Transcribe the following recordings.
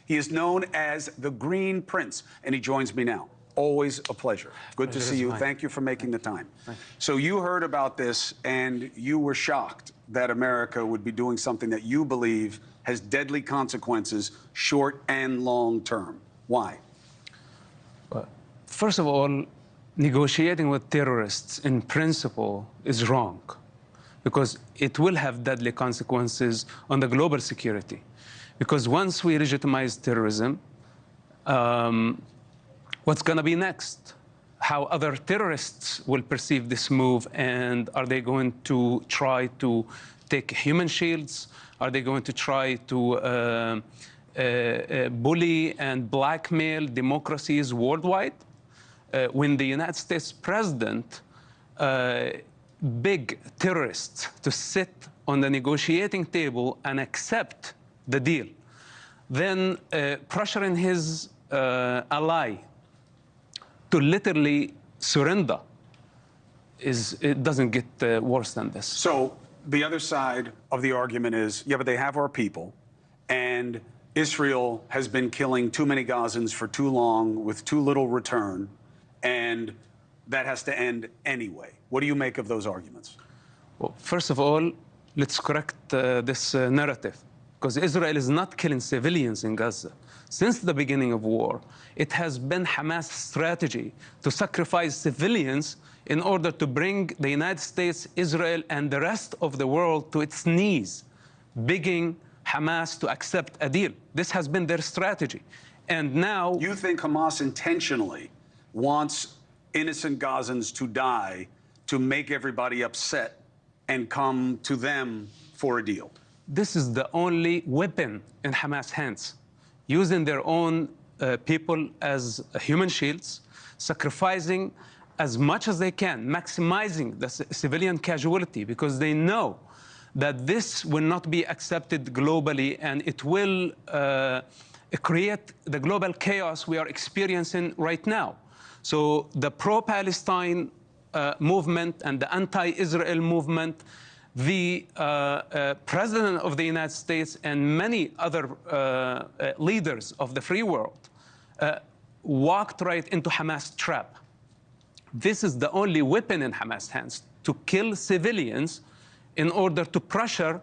He is known as the Green Prince, and he joins me now. Always a pleasure. Good to see you. Thank you for making the time. So you heard about this, and you were shocked that America would be doing something that you believe has deadly consequences, short and long term. Why? First of all, negotiating with terrorists in principle is wrong, because it will have deadly consequences on the global security. Because once we legitimize terrorism, what's going to be next? How other terrorists will perceive this move, and are they going to try to take human shields? Are they going to try to bully and blackmail democracies worldwide? When the United States president begged terrorists to sit on the negotiating table and accept the deal, then pressuring his ally to literally surrender it doesn't get worse than this. So the other side of the argument is, yeah, but they have our people, and Israel has been killing too many Gazans for too long with too little return, and that has to end anyway. What do you make of those arguments? Well, first of all, let's correct this narrative, because Israel is not killing civilians in Gaza. Since the beginning of war, it has been Hamas' strategy to sacrifice civilians in order to bring the United States, Israel, and the rest of the world to its knees, begging Hamas to accept a deal. This has been their strategy. And now... You think Hamas intentionally wants innocent Gazans to die to make everybody upset and come to them for a deal? This is the only weapon in Hamas' hands, using their own people as human shields, sacrificing as much as they can, maximizing the civilian casualty, because they know that this will not be accepted globally, and it will create the global chaos we are experiencing right now. So the pro-Palestine movement and the anti-Israel movement, the President of the United States and many other leaders of the free world walked right into Hamas' trap. This is the only weapon in Hamas' hands, to kill civilians in order to pressure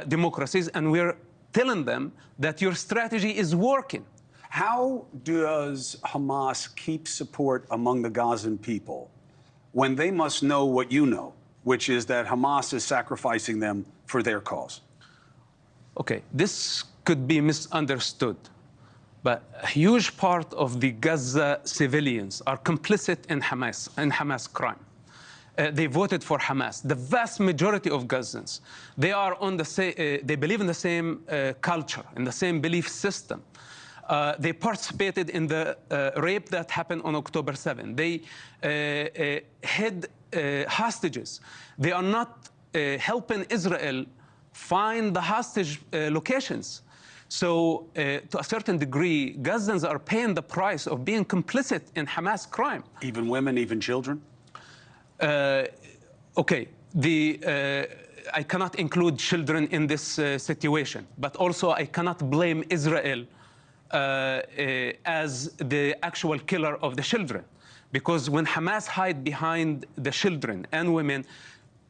democracies, and we're telling them that your strategy is working. How does Hamas keep support among the Gazan people when they must know what you know, which is that Hamas is sacrificing them for their cause? Okay, this could be misunderstood, but a huge part of the Gaza civilians are complicit in Hamas crime. They voted for Hamas. The vast majority of Gazans, they are on the they believe in the same culture, in the same belief system. They participated in the rape that happened on October 7. They hid hostages. They are not helping Israel find the hostage locations. So to a certain degree, Gazans are paying the price of being complicit in Hamas crime. Even women, even children? Okay, I cannot include children in this situation, but also I cannot blame Israel as the actual killer of the children, because when Hamas hide behind the children and women,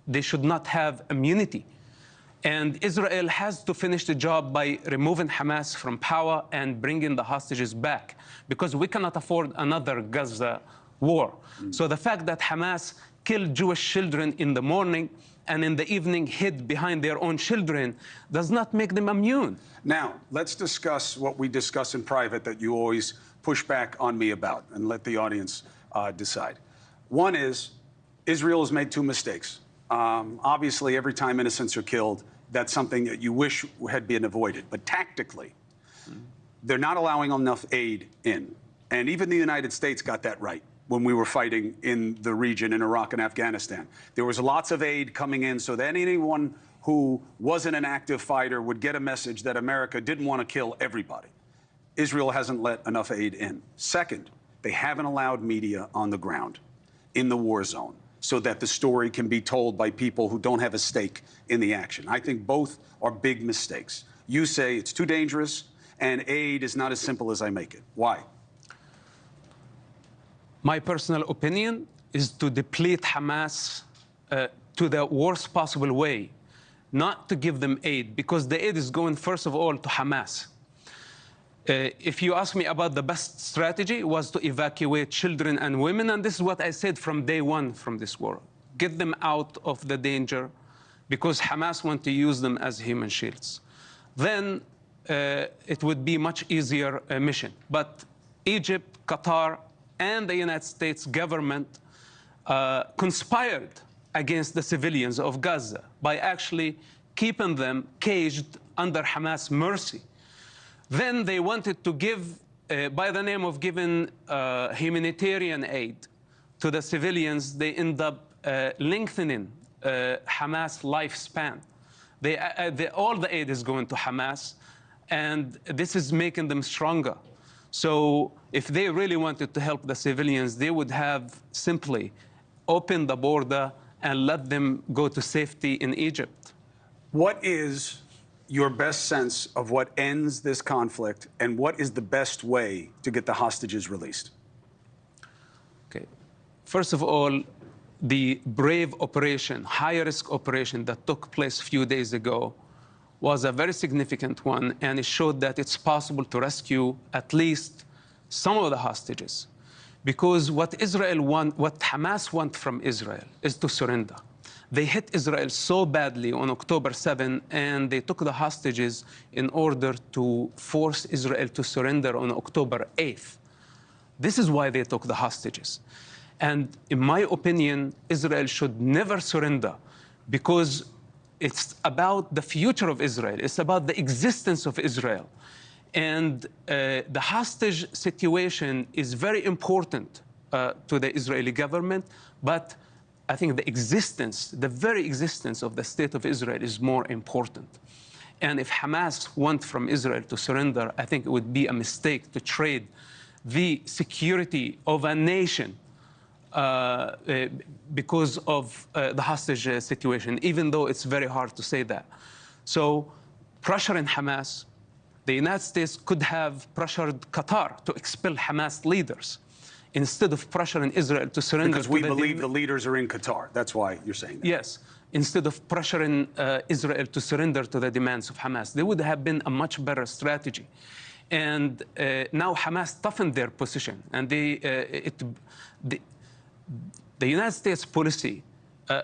they should not have immunity. And Israel has to finish the job by removing Hamas from power and bringing the hostages back, because we cannot afford another Gaza war. So the fact that Hamas killed Jewish children in the morning and in the evening hid behind their own children does not make them immune. Now, let's discuss what we discuss in private that you always push back on me about, and let the audience decide. One is, Israel has made two mistakes. Obviously, every time innocents are killed, that's something that you wish had been avoided. But tactically, they're not allowing enough aid in. And even the United States got that right when we were fighting in the region in Iraq and Afghanistan. There was lots of aid coming in so that anyone who wasn't an active fighter would get a message that America didn't want to kill everybody. Israel hasn't let enough aid in. Second, they haven't allowed media on the ground in the war zone so that the story can be told by people who don't have a stake in the action. I think both are big mistakes. You say it's too dangerous, and aid is not as simple as I make it. Why? My personal opinion is to deplete Hamas to the worst possible way, not to give them aid, because the aid is going, first of all, to Hamas. If you ask me about the best strategy, was to evacuate children and women, and this is what I said from day one from this war. Get them out of the danger, because Hamas want to use them as human shields. Then it would be much easier mission. But Egypt, Qatar, and the United States government conspired against the civilians of Gaza by actually keeping them caged under Hamas mercy. Then they wanted to give, by the name of giving humanitarian aid to the civilians, they end up lengthening Hamas lifespan. All the aid is going to Hamas, and this is making them stronger. So if they really wanted to help the civilians, they would have simply opened the border and let them go to safety in Egypt. What is your best sense of what ends this conflict, and what is the best way to get the hostages released? Okay. First of all, the brave operation, high-risk operation that took place a few days ago was a very significant one, and it showed that it's possible to rescue at least some of the hostages. Because what Hamas want from Israel is to surrender. They hit Israel so badly on October 7, and they took the hostages in order to force Israel to surrender on October 8th. This is why they took the hostages. And in my opinion, Israel should never surrender, because it's about the future of Israel. It's about the existence of Israel. And the hostage situation is very important to the Israeli government, but I think the very existence of the state of Israel is more important. And if Hamas want from Israel to surrender, I think it would be a mistake to trade the security of a nation because of the hostage situation, even though it's very hard to say that. So pressuring Hamas, the United States could have pressured Qatar to expel Hamas leaders instead of pressuring Israel to surrender. Because we believe the leaders are in Qatar. That's why you're saying that. Yes. Instead of pressuring Israel to surrender to the demands of Hamas. They would have been a much better strategy. And now Hamas toughened their position. And the United States policy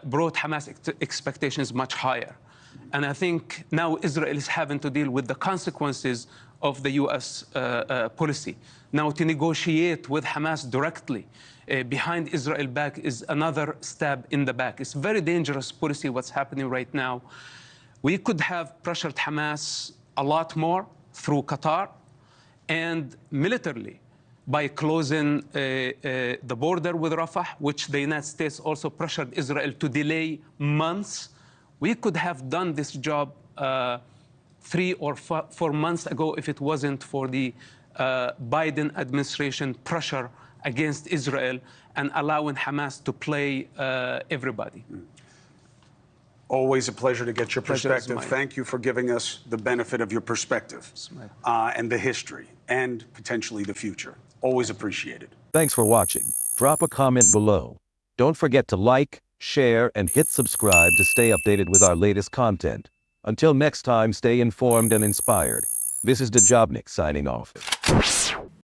brought Hamas expectations much higher. And I think now Israel is having to deal with the consequences of the U.S. Policy. Now to negotiate with Hamas directly behind Israel back is another stab in the back. It's very dangerous policy what's happening right now. We could have pressured Hamas a lot more through Qatar and militarily by closing the border with Rafah, which the United States also pressured Israel to delay months. We could have done this job 3 or 4 months ago if it wasn't for the Biden administration pressure against Israel and allowing Hamas to play everybody. Always a pleasure to get your perspective. Thank you for giving us the benefit of your perspective and the history and potentially the future. Always appreciated. Thanks for watching. Drop a comment below. Don't forget to like, share, and hit subscribe to stay updated with our latest content. Until next time, stay informed and inspired. This is Dejobnik signing off.